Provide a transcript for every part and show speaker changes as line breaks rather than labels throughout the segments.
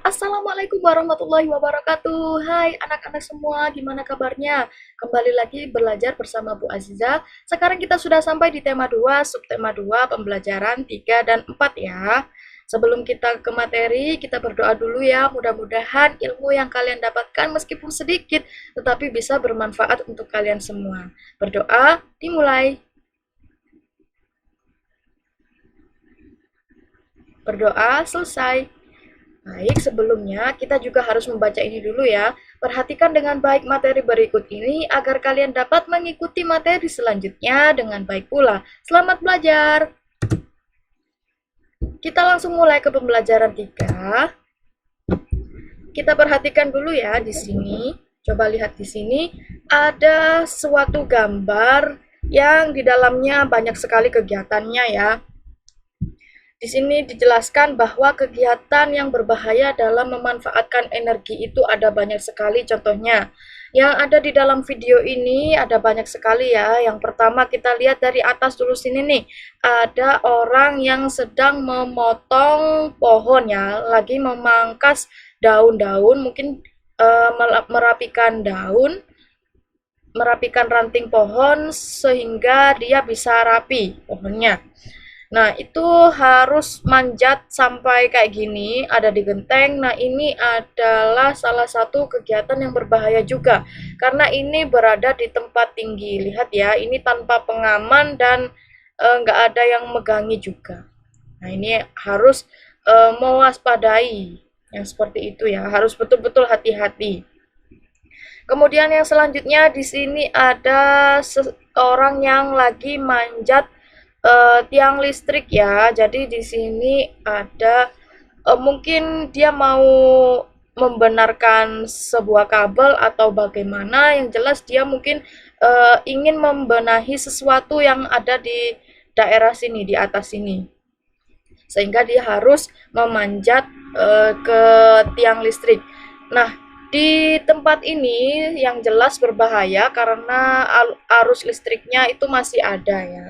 Assalamualaikum warahmatullahi wabarakatuh. Hai anak-anak semua, gimana kabarnya? Kembali lagi belajar bersama Bu Aziza. Sekarang kita sudah sampai di tema 2, subtema 2, pembelajaran 3 dan 4 ya. Sebelum kita ke materi, kita berdoa dulu ya. Mudah-mudahan ilmu yang kalian dapatkan meskipun sedikit, tetapi bisa bermanfaat untuk kalian semua. Berdoa, dimulai. Berdoa, selesai. Baik, sebelumnya kita juga harus membaca ini dulu ya. Perhatikan dengan baik materi berikut ini agar kalian dapat mengikuti materi selanjutnya dengan baik pula. Selamat belajar. Kita langsung mulai ke pembelajaran 3. Kita perhatikan dulu ya di sini. Coba lihat di sini ada suatu gambar yang di dalamnya banyak sekali kegiatannya ya. Di sini dijelaskan bahwa kegiatan yang berbahaya dalam memanfaatkan energi itu ada banyak sekali contohnya. Yang ada di dalam video ini ada banyak sekali ya. Yang pertama kita lihat dari atas dulu sini nih. Ada orang yang sedang memotong pohon ya, lagi memangkas daun-daun, mungkin merapikan daun, merapikan ranting pohon sehingga dia bisa rapi pohonnya. Nah, itu harus manjat sampai kayak gini, ada di genteng. Nah, ini adalah salah satu kegiatan yang berbahaya juga, karena ini berada di tempat tinggi. Lihat ya, ini tanpa pengaman dan nggak ada yang megangi juga. Nah, ini harus mewaspadai yang seperti itu ya, harus betul-betul hati-hati. Kemudian yang selanjutnya di sini ada seorang yang lagi manjat tiang listrik ya. Jadi di sini ada mungkin dia mau membenarkan sebuah kabel atau bagaimana. Yang jelas dia mungkin ingin membenahi sesuatu yang ada di daerah sini, di atas sini. Sehingga dia harus memanjat ke tiang listrik. Nah, di tempat ini yang jelas berbahaya karena arus listriknya itu masih ada ya.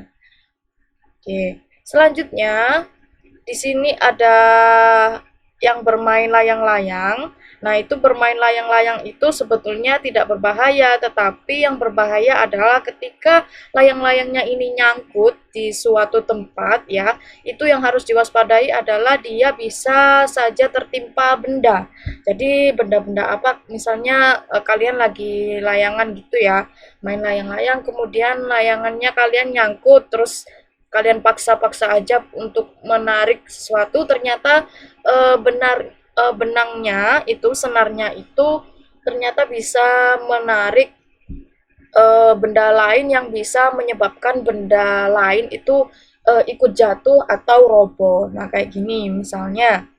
Oke, selanjutnya di sini ada yang bermain layang-layang. Nah, itu bermain layang-layang itu sebetulnya tidak berbahaya, tetapi yang berbahaya adalah ketika layang-layangnya ini nyangkut di suatu tempat ya. Itu yang harus diwaspadai adalah dia bisa saja tertimpa benda. Jadi benda-benda apa? Misalnya kalian lagi layangan gitu ya, main layang-layang, kemudian layangannya kalian nyangkut, terus kalian paksa-paksa aja untuk menarik sesuatu, ternyata benangnya itu, senarnya itu ternyata bisa menarik benda lain yang bisa menyebabkan benda lain itu ikut jatuh atau roboh. Nah, kayak gini misalnya.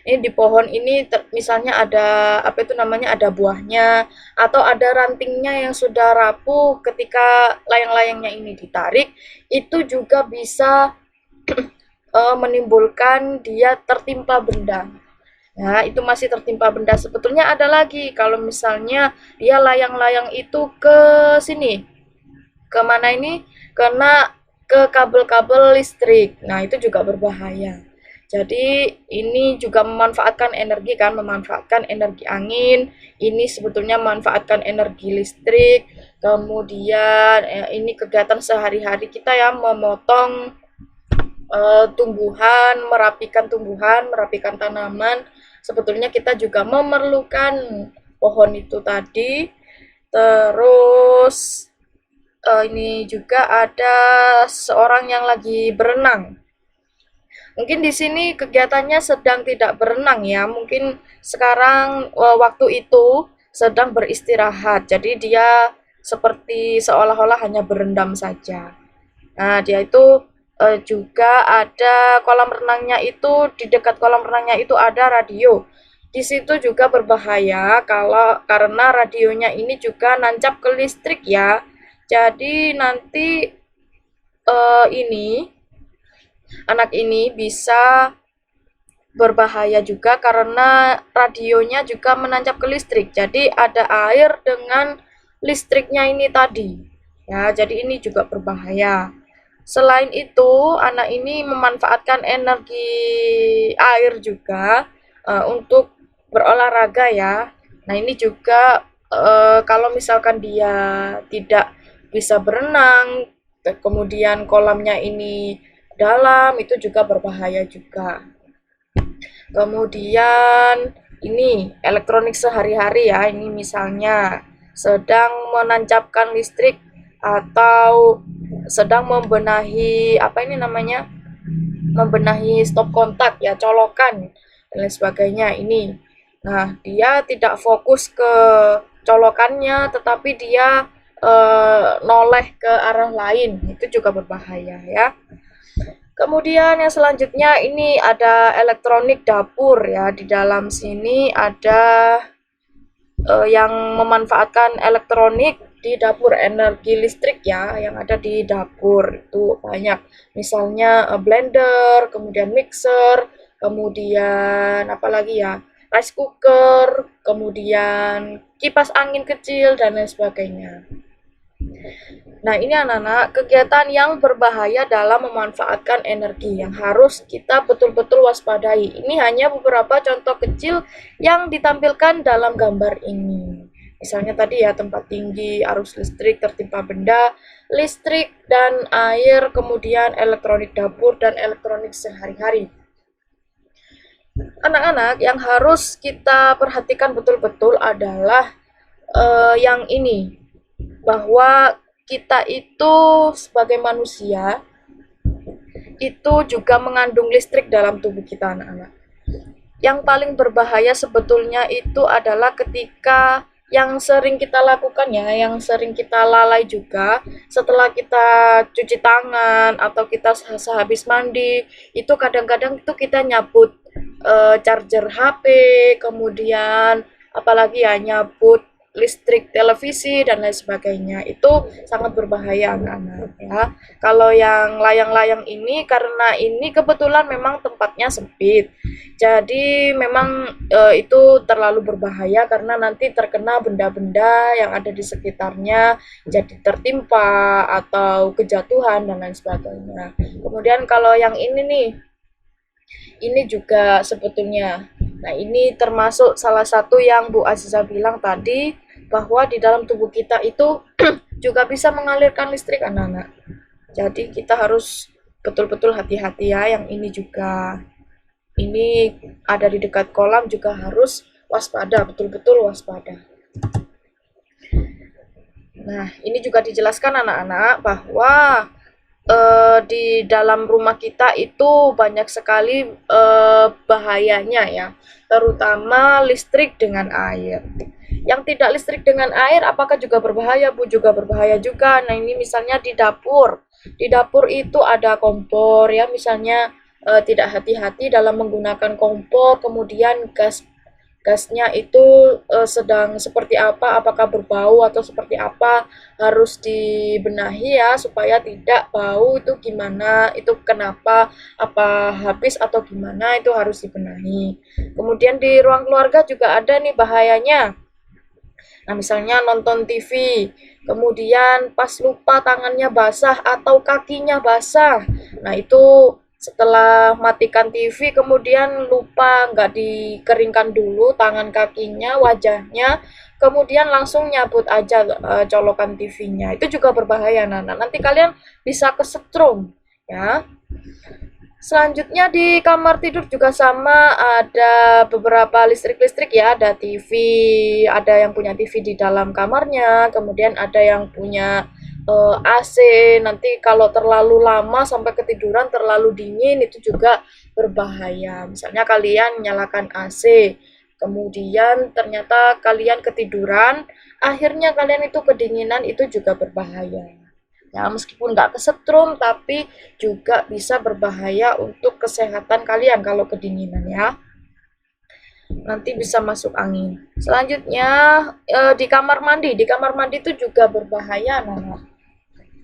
Ini di pohon ini misalnya ada apa itu namanya, ada buahnya atau ada rantingnya yang sudah rapuh, ketika layang-layangnya ini ditarik itu juga bisa menimbulkan dia tertimpa benda. Nah, itu masih tertimpa benda. Sebetulnya ada lagi kalau misalnya dia layang-layang itu ke sini. Ke mana ini? Kena ke kabel-kabel listrik. Nah, itu juga berbahaya. Jadi ini juga memanfaatkan energi kan, memanfaatkan energi angin. Ini sebetulnya memanfaatkan energi listrik. Kemudian ini kegiatan sehari-hari kita ya, memotong tumbuhan, merapikan tanaman. Sebetulnya kita juga memerlukan pohon itu tadi. Terus ini juga ada seorang yang lagi berenang. Mungkin di sini kegiatannya sedang tidak berenang ya. Mungkin sekarang waktu itu sedang beristirahat. Jadi dia seperti seolah-olah hanya berendam saja. Nah, dia itu juga ada kolam renangnya itu, di dekat kolam renangnya itu ada radio. Di situ juga berbahaya kalau karena radionya ini juga nancap ke listrik ya. Jadi nanti ini anak ini bisa berbahaya juga karena radionya juga menancap ke listrik. Jadi ada air dengan listriknya ini tadi. Ya, jadi ini juga berbahaya. Selain itu, anak ini memanfaatkan energi air juga untuk berolahraga ya. Nah, ini juga kalau misalkan dia tidak bisa berenang, kemudian kolamnya ini dalam, itu juga berbahaya juga. Kemudian ini elektronik sehari-hari ya, ini misalnya sedang menancapkan listrik atau sedang membenahi apa ini namanya? Membenahi stop kontak ya, colokan dan lain sebagainya ini. Nah, dia tidak fokus ke colokannya tetapi dia noleh ke arah lain. Itu juga berbahaya ya. Kemudian yang selanjutnya ini ada elektronik dapur ya. Di dalam sini ada yang memanfaatkan elektronik di dapur, energi listrik ya yang ada di dapur itu banyak. Misalnya blender, kemudian mixer, kemudian apa lagi ya? Rice cooker, kemudian kipas angin kecil dan lain sebagainya. Nah, ini anak-anak, kegiatan yang berbahaya dalam memanfaatkan energi yang harus kita betul-betul waspadai. Ini hanya beberapa contoh kecil yang ditampilkan dalam gambar ini. Misalnya tadi ya, tempat tinggi, arus listrik, tertimpa benda, listrik dan air, kemudian elektronik dapur dan elektronik sehari-hari. Anak-anak, yang harus kita perhatikan betul-betul adalah yang ini, bahwa kita itu sebagai manusia itu juga mengandung listrik dalam tubuh kita anak-anak. Yang paling berbahaya sebetulnya itu adalah ketika yang sering kita lakukan ya, yang sering kita lalai juga setelah kita cuci tangan atau kita sehabis mandi, itu kadang-kadang itu kita nyabut charger HP, kemudian apalagi ya nyabut listrik televisi dan lain sebagainya. Itu sangat berbahaya anak-anak ya. Kalau yang layang-layang ini karena ini kebetulan memang tempatnya sempit. Jadi memang itu terlalu berbahaya karena nanti terkena benda-benda yang ada di sekitarnya jadi tertimpa atau kejatuhan dan lain sebagainya. Kemudian kalau yang ini nih, ini juga sebetulnya. Nah, ini termasuk salah satu yang Bu Aziza bilang tadi, bahwa di dalam tubuh kita itu juga bisa mengalirkan listrik anak-anak. Jadi kita harus betul-betul hati-hati ya, yang ini juga. Ini ada di dekat kolam juga harus waspada, betul-betul waspada. Nah, ini juga dijelaskan anak-anak bahwa di dalam rumah kita itu banyak sekali bahayanya ya, terutama listrik dengan air. Yang tidak listrik dengan air apakah juga berbahaya, Bu? Juga berbahaya juga. Nah, ini misalnya di dapur. Di dapur itu ada kompor ya, misalnya tidak hati-hati dalam menggunakan kompor, kemudian gasnya itu sedang seperti apa, apakah berbau atau seperti apa, harus dibenahi ya supaya tidak bau. Itu gimana, itu kenapa, apa habis atau gimana, itu harus dibenahi. Kemudian di ruang keluarga juga ada nih bahayanya. Nah, misalnya nonton TV, kemudian pas lupa tangannya basah atau kakinya basah. Nah, itu setelah matikan TV kemudian lupa nggak dikeringkan dulu tangan kakinya, wajahnya, kemudian langsung nyabut aja colokan TV-nya. Itu juga berbahaya, Nana. Nanti kalian bisa kesetrum ya. Selanjutnya di kamar tidur juga sama, ada beberapa listrik-listrik ya, ada TV, ada yang punya TV di dalam kamarnya, kemudian ada yang punya AC. Nanti kalau terlalu lama sampai ketiduran, terlalu dingin, itu juga berbahaya. Misalnya kalian nyalakan AC, kemudian ternyata kalian ketiduran, akhirnya kalian itu kedinginan, itu juga berbahaya. Ya, meskipun nggak kesetrum, tapi juga bisa berbahaya untuk kesehatan kalian kalau kedinginan ya. Nanti bisa masuk angin. Selanjutnya di kamar mandi. Di kamar mandi itu juga berbahaya, Nana.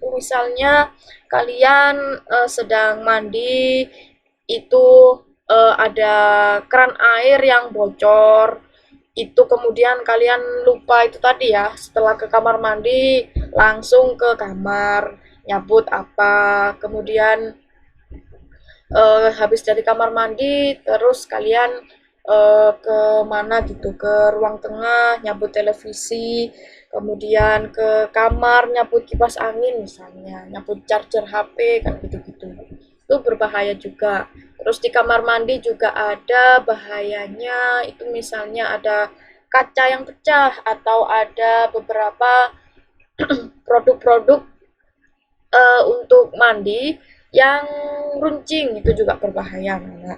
Misalnya kalian sedang mandi, itu ada keran air yang bocor, itu kemudian kalian lupa itu tadi ya, setelah ke kamar mandi langsung ke kamar nyabut apa, kemudian habis dari kamar mandi terus kalian ke mana gitu, ke ruang tengah nyabut televisi, kemudian ke kamar nyabut kipas angin misalnya, nyabut charger HP kan gitu-gitu. Itu berbahaya juga. Terus di kamar mandi juga ada bahayanya, itu misalnya ada kaca yang pecah atau ada beberapa produk-produk untuk mandi yang runcing, itu juga berbahaya. Nah,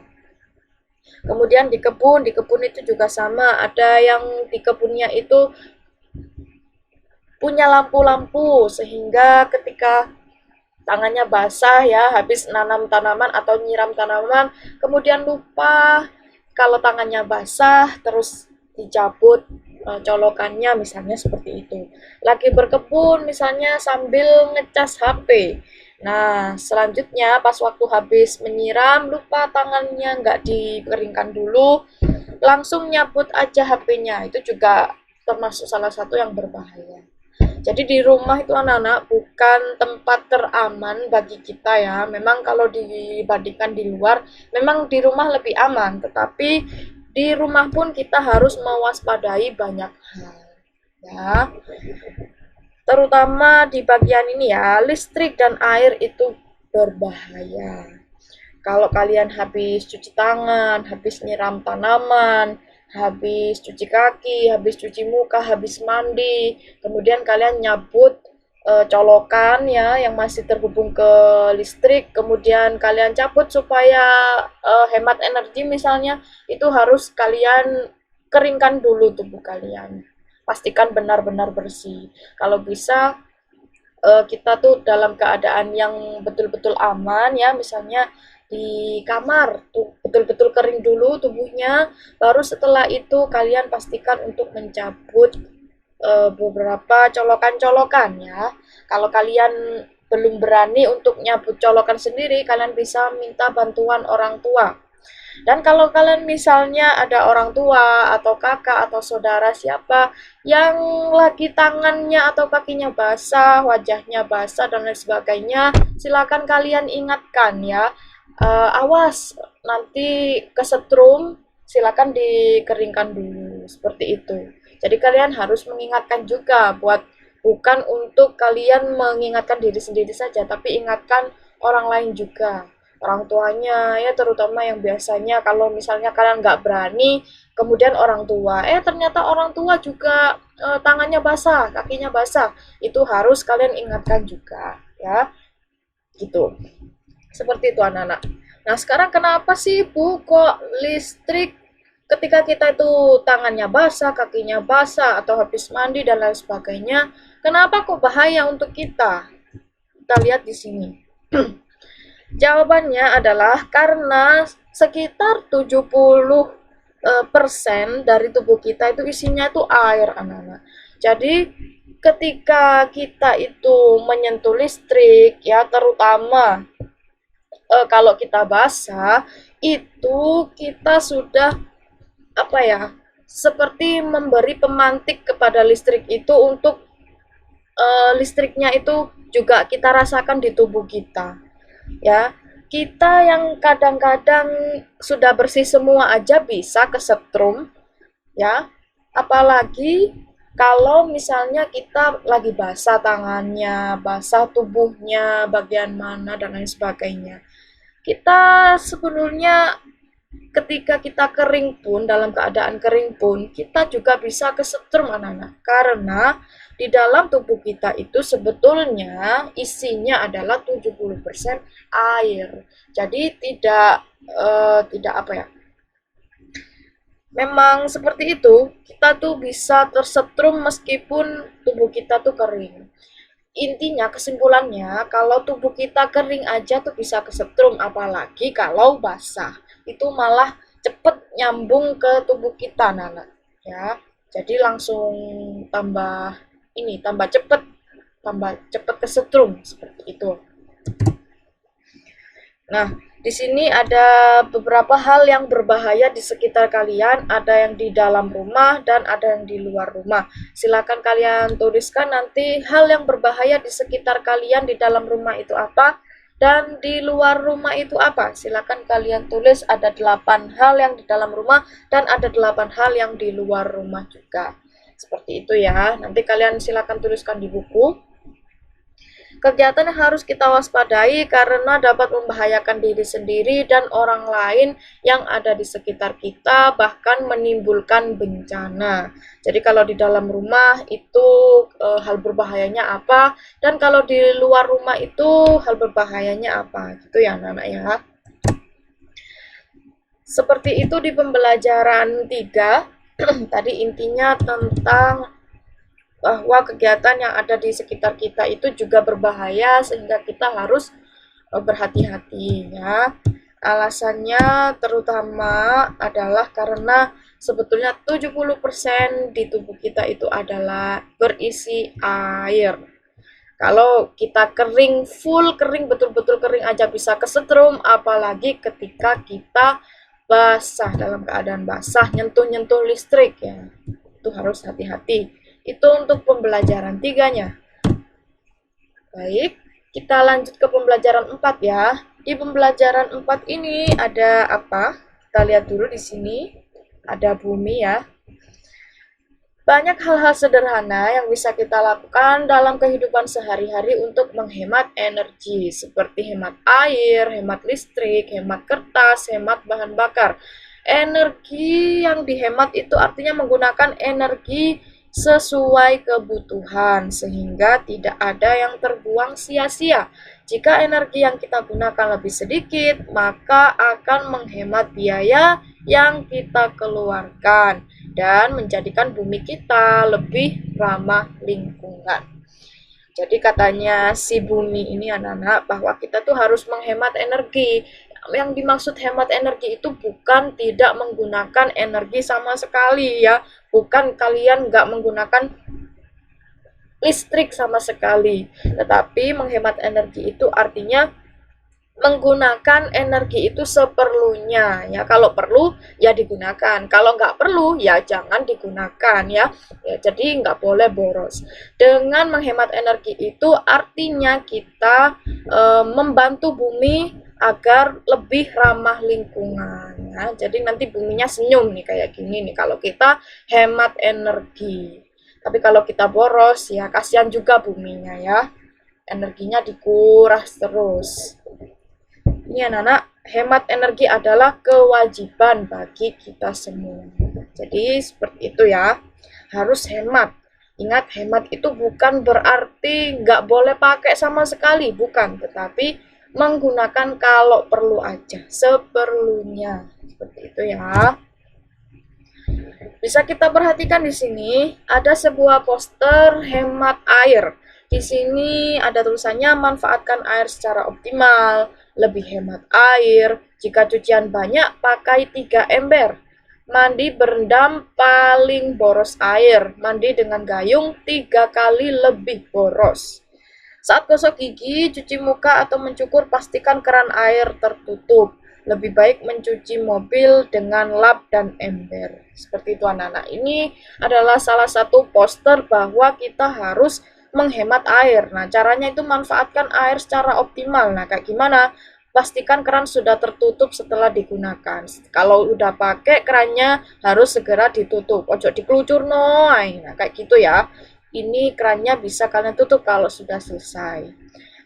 kemudian di kebun itu juga sama, ada yang di kebunnya itu punya lampu-lampu sehingga ketika tangannya basah ya habis nanam tanaman atau nyiram tanaman, kemudian lupa kalau tangannya basah terus dicabut colokannya misalnya seperti itu. Lagi berkebun misalnya sambil ngecas HP. Nah, selanjutnya pas waktu habis menyiram lupa tangannya nggak dikeringkan dulu, langsung nyabut aja HP-nya. Itu juga termasuk salah satu yang berbahaya. Jadi di rumah itu anak-anak bukan tempat teraman bagi kita ya. Memang kalau dibandingkan di luar, memang di rumah lebih aman. Tetapi di rumah pun kita harus mewaspadai banyak hal. Ya, terutama di bagian ini ya, listrik dan air itu berbahaya. Kalau kalian habis cuci tangan, habis nyiram tanaman, habis cuci kaki, habis cuci muka, habis mandi, kemudian kalian nyabut colokan ya yang masih terhubung ke listrik, kemudian kalian cabut supaya hemat energi misalnya, itu harus kalian keringkan dulu tubuh kalian. Pastikan benar-benar bersih. Kalau bisa kita tuh dalam keadaan yang betul-betul aman ya, misalnya di kamar tuh betul-betul kering dulu tubuhnya, baru setelah itu kalian pastikan untuk mencabut beberapa colokan-colokan ya. Kalau kalian belum berani untuk nyabut colokan sendiri, kalian bisa minta bantuan orang tua. Dan kalau kalian misalnya ada orang tua atau kakak atau saudara siapa yang lagi tangannya atau kakinya basah, wajahnya basah dan lain sebagainya, silakan kalian ingatkan ya. Awas nanti kesetrum, silakan dikeringkan dulu seperti itu. Jadi kalian harus mengingatkan juga bukan untuk kalian mengingatkan diri sendiri saja, tapi ingatkan orang lain juga, orang tuanya ya, terutama yang biasanya kalau misalnya kalian nggak berani, kemudian orang tua ternyata orang tua juga tangannya basah, kakinya basah, itu harus kalian ingatkan juga ya, gitu. Seperti itu anak-anak. Nah, sekarang kenapa sih Bu kok listrik ketika kita itu tangannya basah, kakinya basah, atau habis mandi dan lain sebagainya, kenapa kok bahaya untuk kita? Kita lihat di sini. Jawabannya adalah karena sekitar 70% dari tubuh kita itu isinya itu air, anak-anak. Jadi ketika kita itu menyentuh listrik ya, terutama kalau kita basah, itu kita sudah apa ya, seperti memberi pemantik kepada listrik itu untuk listriknya itu juga kita rasakan di tubuh kita ya. Kita yang kadang-kadang sudah bersih semua aja bisa kesetrum ya, apalagi kalau misalnya kita lagi basah tangannya, basah tubuhnya, bagian mana dan lain sebagainya. Kita sebenarnya ketika kita kering pun, dalam keadaan kering pun, kita juga bisa kesetrum anak-anak. Karena di dalam tubuh kita itu sebetulnya isinya adalah 70% air. Jadi tidak apa ya, memang seperti itu, kita tuh bisa tersetrum meskipun tubuh kita tuh kering. Intinya kesimpulannya kalau tubuh kita kering aja tuh bisa kesetrum, apalagi kalau basah. Itu malah cepet nyambung ke tubuh kita, Nana. Ya. Jadi langsung tambah cepet kesetrum seperti itu. Nah, di sini ada beberapa hal yang berbahaya di sekitar kalian, ada yang di dalam rumah dan ada yang di luar rumah. Silakan kalian tuliskan nanti hal yang berbahaya di sekitar kalian di dalam rumah itu apa, Dan di luar rumah itu apa? Silakan kalian tulis, ada 8 hal yang di dalam rumah dan ada 8 hal yang di luar rumah juga. Seperti itu ya. Nanti kalian silakan tuliskan di buku. Kegiatan yang harus kita waspadai karena dapat membahayakan diri sendiri dan orang lain yang ada di sekitar kita, bahkan menimbulkan bencana. Jadi kalau di dalam rumah itu hal berbahayanya apa, dan kalau di luar rumah itu hal berbahayanya apa, gitu ya anak-anak ya. Seperti itu di pembelajaran 3. Tadi intinya tentang bahwa kegiatan yang ada di sekitar kita itu juga berbahaya sehingga kita harus berhati-hati ya. Alasannya terutama adalah karena sebetulnya 70% di tubuh kita itu adalah berisi air. Kalau kita kering, full kering, betul-betul kering aja bisa kesetrum, apalagi ketika kita basah, dalam keadaan basah, nyentuh-nyentuh listrik ya. Itu harus hati-hati. Itu untuk pembelajaran 3-nya. Baik, kita lanjut ke pembelajaran 4 ya. Di pembelajaran 4 ini ada apa? Kita lihat dulu di sini. Ada bumi ya. Banyak hal-hal sederhana yang bisa kita lakukan dalam kehidupan sehari-hari untuk menghemat energi, seperti hemat air, hemat listrik, hemat kertas, hemat bahan bakar. Energi yang dihemat itu artinya menggunakan energi sesuai kebutuhan, sehingga tidak ada yang terbuang sia-sia. Jika energi yang kita gunakan lebih sedikit, maka akan menghemat biaya yang kita keluarkan dan menjadikan bumi kita lebih ramah lingkungan. Jadi katanya si bumi ini anak-anak bahwa kita tuh harus menghemat energi. Yang dimaksud hemat energi itu bukan tidak menggunakan energi sama sekali ya. Bukan kalian nggak menggunakan listrik sama sekali. Tetapi menghemat energi itu artinya menggunakan energi itu seperlunya ya. Kalau perlu ya digunakan, kalau nggak perlu ya jangan digunakan ya. Jadi nggak boleh boros. Dengan menghemat energi itu artinya kita membantu bumi agar lebih ramah lingkungan ya. Jadi nanti buminya senyum nih kayak gini nih kalau kita hemat energi. Tapi kalau kita boros ya kasihan juga buminya ya, energinya dikuras terus. Ini anak-anak, hemat energi adalah kewajiban bagi kita semua. Jadi seperti itu ya, harus hemat. Ingat, hemat itu bukan berarti nggak boleh pakai sama sekali, bukan. Tetapi menggunakan kalau perlu aja, seperlunya. Seperti itu ya. Bisa kita perhatikan di sini, ada sebuah poster hemat air. Di sini ada tulisannya manfaatkan air secara optimal, lebih hemat air, jika cucian banyak pakai 3 ember. Mandi berendam paling boros air, mandi dengan gayung 3 kali lebih boros. Saat gosok gigi, cuci muka atau mencukur pastikan keran air tertutup. Lebih baik mencuci mobil dengan lap dan ember. Seperti itu anak-anak. Ini adalah salah satu poster bahwa kita harus menghemat air. Nah, caranya itu manfaatkan air secara optimal. Nah, kayak gimana? Pastikan keran sudah tertutup setelah digunakan. Kalau udah pakai kerannya harus segera ditutup. Ojo dikelucur noy. Nah, kayak gitu ya. Ini kerannya bisa kalian tutup kalau sudah selesai.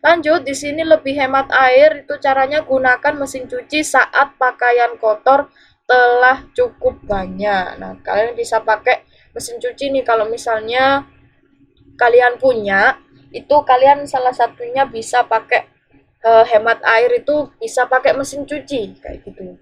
Lanjut, di sini lebih hemat air, itu caranya gunakan mesin cuci saat pakaian kotor telah cukup banyak. Nah, kalian bisa pakai mesin cuci nih kalau misalnya kalian punya, itu kalian salah satunya bisa pakai hemat air itu bisa pakai mesin cuci kayak gitu.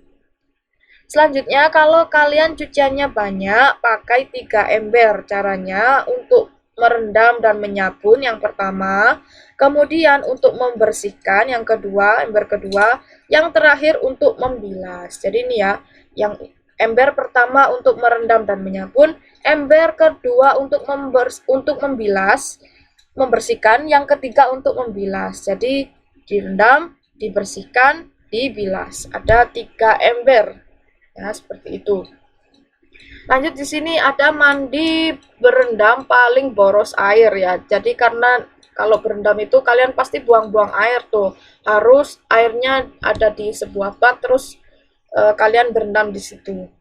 Selanjutnya, kalau kalian cuciannya banyak, pakai 3 ember. Caranya untuk merendam dan menyabun yang pertama, kemudian untuk membersihkan yang kedua, ember kedua, yang terakhir untuk membilas. Jadi ini ya, yang ember pertama untuk merendam dan menyabun, ember kedua untuk membilas, membersihkan, yang ketiga untuk membilas. Jadi direndam, dibersihkan, dibilas. Ada 3 ember. Ya, seperti itu. Lanjut di sini ada mandi berendam paling boros air ya. Jadi karena Kalau berendam itu kalian pasti buang-buang air tuh. Harus airnya ada di sebuah bak, terus kalian berendam di situ.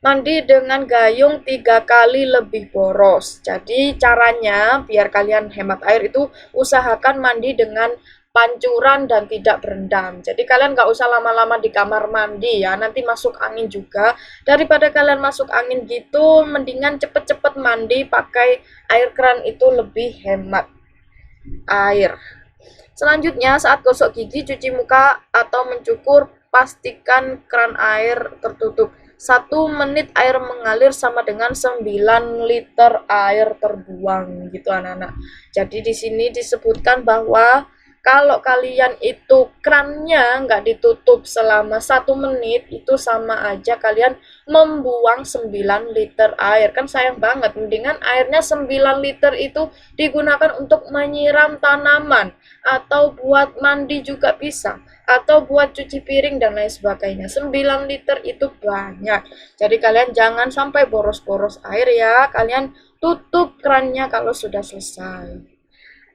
Mandi dengan gayung 3 kali lebih boros. Jadi caranya biar kalian hemat air itu usahakan mandi dengan pancuran dan tidak berendam. Jadi kalian nggak usah lama-lama di kamar mandi ya, nanti masuk angin juga. Daripada kalian masuk angin gitu, mendingan cepet-cepet mandi pakai air keran, itu lebih hemat air. Selanjutnya, saat gosok gigi, cuci muka, atau mencukur, pastikan keran air tertutup. 1 menit air mengalir sama dengan 9 liter air terbuang gitu anak-anak. Jadi di sini disebutkan bahwa kalau kalian itu krannya nggak ditutup selama 1 menit, itu sama aja kalian membuang 9 liter air. Kan sayang banget, mendingan airnya 9 liter itu digunakan untuk menyiram tanaman, atau buat mandi juga bisa, atau buat cuci piring dan lain sebagainya. 9 liter itu banyak. Jadi kalian jangan sampai boros-boros air ya. Kalian tutup kerannya kalau sudah selesai.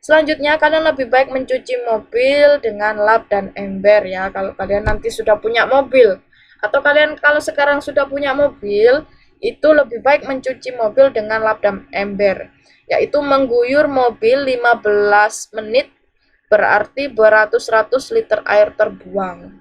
Selanjutnya, kalian lebih baik mencuci mobil dengan lap dan ember ya. Kalau kalian nanti sudah punya mobil, atau kalian kalau sekarang sudah punya mobil, itu lebih baik mencuci mobil dengan lap dan ember, yaitu mengguyur mobil 15 menit, berarti beratus-ratus liter air terbuang.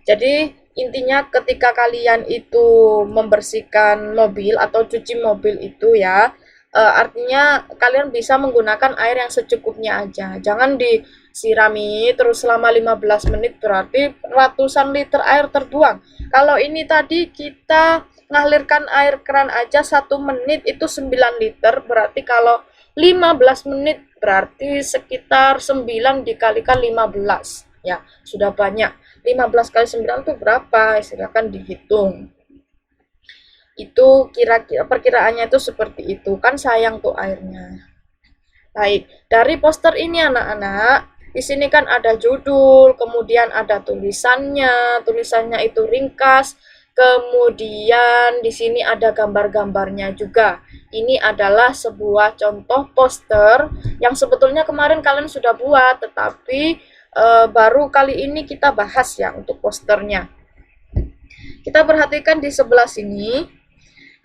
Jadi intinya ketika kalian itu membersihkan mobil atau cuci mobil itu ya, artinya kalian bisa menggunakan air yang secukupnya aja. Jangan disirami terus selama 15 menit, berarti ratusan liter air terbuang. Kalau ini tadi kita ngalirkan air keran aja 1 menit itu 9 liter, berarti kalau 15 menit berarti sekitar 9 dikalikan 15. Ya, sudah banyak. 15 kali 9 itu berapa? Silakan dihitung. Itu kira-kira perkiraannya itu seperti itu. Kan sayang tuh airnya. Baik, dari poster ini anak-anak, di sini kan ada judul, kemudian ada tulisannya. Tulisannya itu ringkas. Kemudian di sini ada gambar-gambarnya juga. Ini adalah sebuah contoh poster yang sebetulnya kemarin kalian sudah buat, tetapi baru kali ini kita bahas ya untuk posternya. Kita perhatikan di sebelah sini.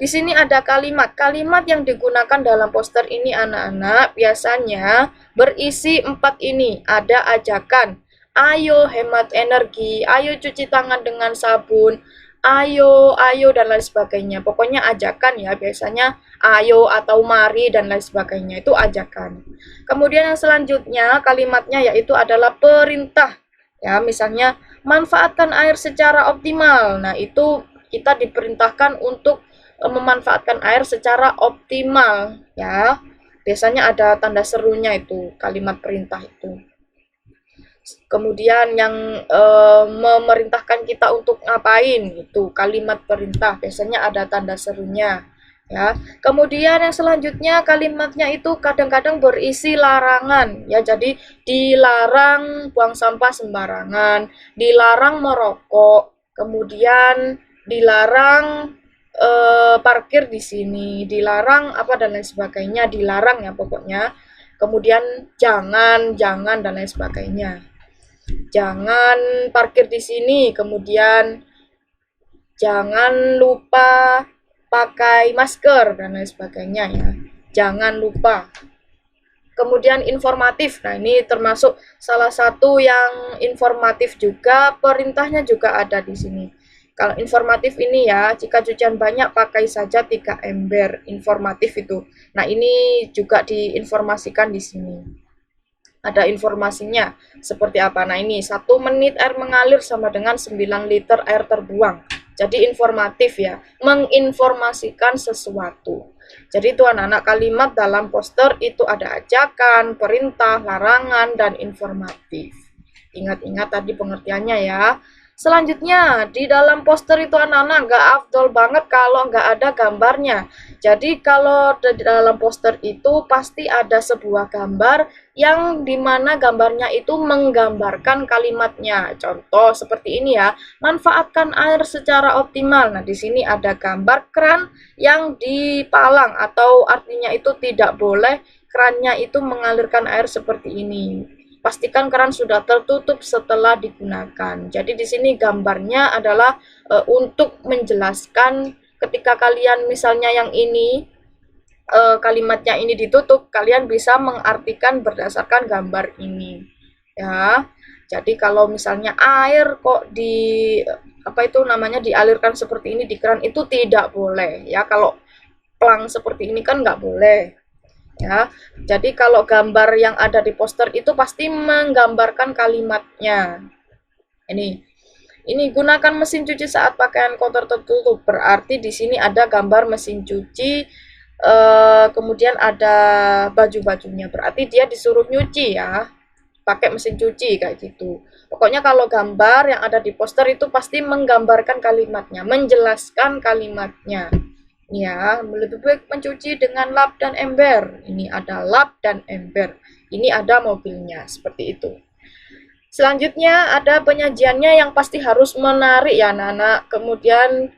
Di sini ada kalimat-kalimat yang digunakan dalam poster ini anak-anak biasanya berisi 4 ini. Ada ajakan, ayo hemat energi, ayo cuci tangan dengan sabun, ayo, ayo, dan lain sebagainya. Pokoknya ajakan ya, biasanya ayo atau mari dan lain sebagainya, itu ajakan. Kemudian yang selanjutnya kalimatnya yaitu adalah perintah. Ya, misalnya manfaatkan air secara optimal. Nah, itu kita diperintahkan untuk memanfaatkan air secara optimal ya. Biasanya ada tanda serunya itu kalimat perintah itu. Kemudian yang memerintahkan kita untuk ngapain itu kalimat perintah, biasanya ada tanda serunya ya. Kemudian yang selanjutnya kalimatnya itu kadang-kadang berisi larangan ya. Jadi dilarang buang sampah sembarangan, dilarang merokok, kemudian dilarang parkir di sini, dilarang apa dan lain sebagainya, dilarang ya pokoknya. Kemudian jangan dan lain sebagainya. Jangan parkir di sini, kemudian jangan lupa pakai masker dan lain sebagainya ya. Jangan lupa. Kemudian informatif. Nah, ini termasuk salah satu yang informatif juga, perintahnya juga ada di sini. Kalau informatif ini ya, jika cucian banyak pakai saja 3 ember, informatif itu. Nah, ini juga diinformasikan di sini. Ada informasinya seperti apa. Nah, ini 1 menit air mengalir sama dengan 9 liter air terbuang. Jadi informatif ya, menginformasikan sesuatu. Jadi itu anak-anak kalimat dalam poster itu ada ajakan, perintah, larangan, dan informatif. Ingat-ingat tadi pengertiannya ya. Selanjutnya, di dalam poster itu anak-anak nggak afdol banget kalau nggak ada gambarnya. Jadi kalau di dalam poster itu pasti ada sebuah gambar yang dimana gambarnya itu menggambarkan kalimatnya. Contoh seperti ini ya, manfaatkan air secara optimal. Nah, di sini ada gambar keran yang dipalang atau artinya itu tidak boleh kerannya itu mengalirkan air seperti ini. Pastikan keran sudah tertutup setelah digunakan. Jadi di sini gambarnya adalah untuk menjelaskan ketika kalian misalnya yang ini kalimatnya ini ditutup, kalian bisa mengartikan berdasarkan gambar ini. Ya. Jadi kalau misalnya air kok dialirkan seperti ini di keran, itu tidak boleh ya. Kalau plang seperti ini kan nggak boleh ya. Jadi kalau gambar yang ada di poster itu pasti menggambarkan kalimatnya. Ini gunakan mesin cuci saat pakaian kotor tertutup. Berarti di sini ada gambar mesin cuci, kemudian ada baju-bajunya. Berarti dia disuruh nyuci ya, pakai mesin cuci kayak gitu. Pokoknya kalau gambar yang ada di poster itu pasti menggambarkan kalimatnya, menjelaskan kalimatnya. Ya, lebih baik mencuci dengan lap dan ember. Ini ada lap dan ember. Ini ada mobilnya, seperti itu. Selanjutnya ada penyajiannya yang pasti harus menarik ya anak-anak. Kemudian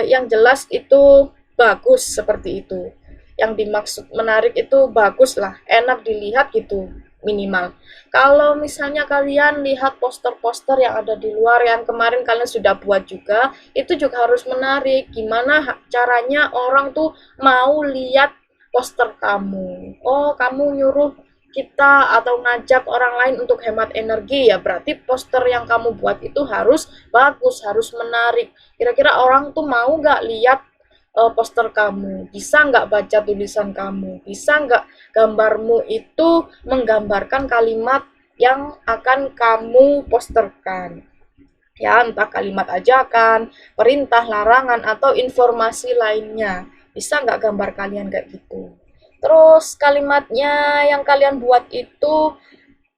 yang jelas itu bagus seperti itu. Yang dimaksud menarik itu bagus lah, enak dilihat gitu minimal. Kalau misalnya kalian lihat poster-poster yang ada di luar yang kemarin kalian sudah buat juga, itu juga harus menarik. Gimana caranya orang tuh mau lihat poster kamu? Oh, kamu nyuruh kita atau ngajak orang lain untuk hemat energi ya, berarti poster yang kamu buat itu harus bagus, harus menarik. Kira-kira orang tuh mau nggak lihat poster kamu, bisa nggak baca tulisan kamu, bisa nggak gambarmu itu menggambarkan kalimat yang akan kamu posterkan. Ya, entah kalimat ajakan, perintah, larangan, atau informasi lainnya. Bisa nggak gambar kalian kayak gitu? Terus kalimatnya yang kalian buat itu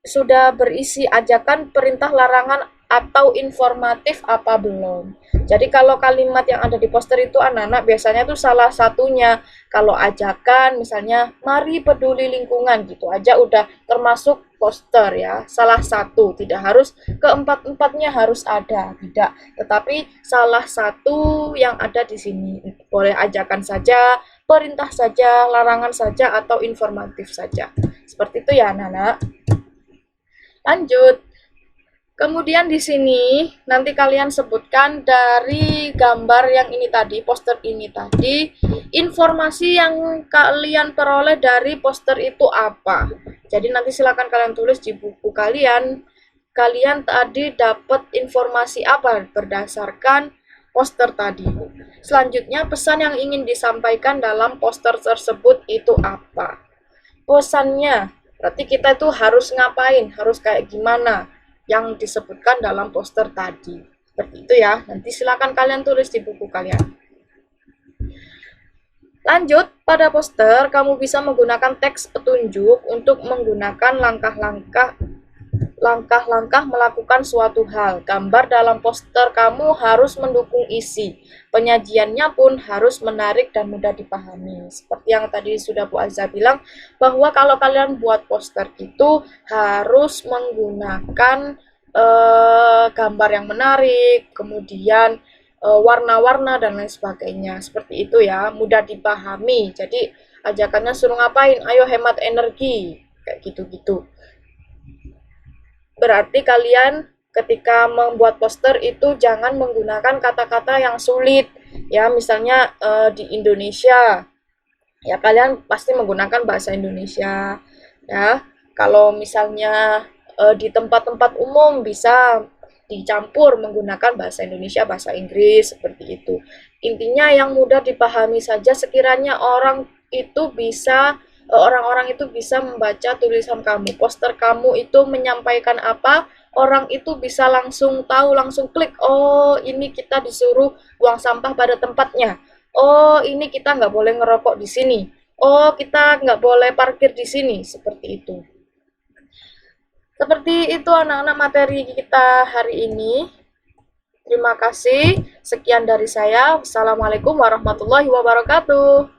sudah berisi ajakan, perintah, larangan, atau informatif apa belum. Jadi kalau kalimat yang ada di poster itu anak-anak biasanya itu salah satunya. Kalau ajakan misalnya mari peduli lingkungan gitu aja udah termasuk poster ya. Salah satu, tidak harus keempat-empatnya harus ada, tidak. Tetapi salah satu yang ada di sini. Boleh ajakan saja, perintah saja, larangan saja, atau informatif saja. Seperti itu ya anak-anak. Lanjut. Kemudian di sini nanti kalian sebutkan dari gambar yang ini tadi, poster ini tadi, informasi yang kalian peroleh dari poster itu apa. Jadi nanti silakan kalian tulis di buku kalian, kalian tadi dapat informasi apa berdasarkan poster tadi. Selanjutnya pesan yang ingin disampaikan dalam poster tersebut itu apa. Pesannya, berarti kita itu harus ngapain, harus kayak gimana yang disebutkan dalam poster tadi. Seperti itu ya. Nanti silakan kalian tulis di buku kalian. Lanjut, pada poster kamu bisa menggunakan teks petunjuk untuk menggunakan langkah-langkah melakukan suatu hal. Gambar dalam poster kamu harus mendukung isi. Penyajiannya pun harus menarik dan mudah dipahami. Seperti yang tadi sudah Bu Aiza bilang, bahwa kalau kalian buat poster itu harus menggunakan gambar yang menarik, kemudian warna-warna dan lain sebagainya. Seperti itu ya, mudah dipahami. Jadi ajakannya suruh ngapain? Ayo hemat energi. Kayak gitu-gitu. Berarti kalian ketika membuat poster itu jangan menggunakan kata-kata yang sulit. Ya, misalnya di Indonesia, ya kalian pasti menggunakan bahasa Indonesia. Ya, kalau misalnya di tempat-tempat umum bisa dicampur menggunakan bahasa Indonesia, bahasa Inggris, seperti itu. Intinya yang mudah dipahami saja, sekiranya orang itu bisa membaca tulisan kamu, poster kamu itu menyampaikan apa, orang itu bisa langsung tahu, langsung klik, oh ini kita disuruh buang sampah pada tempatnya, oh ini kita nggak boleh ngerokok di sini, oh kita nggak boleh parkir di sini, seperti itu. Seperti itu anak-anak materi kita hari ini. Terima kasih, sekian dari saya. Wassalamualaikum warahmatullahi wabarakatuh.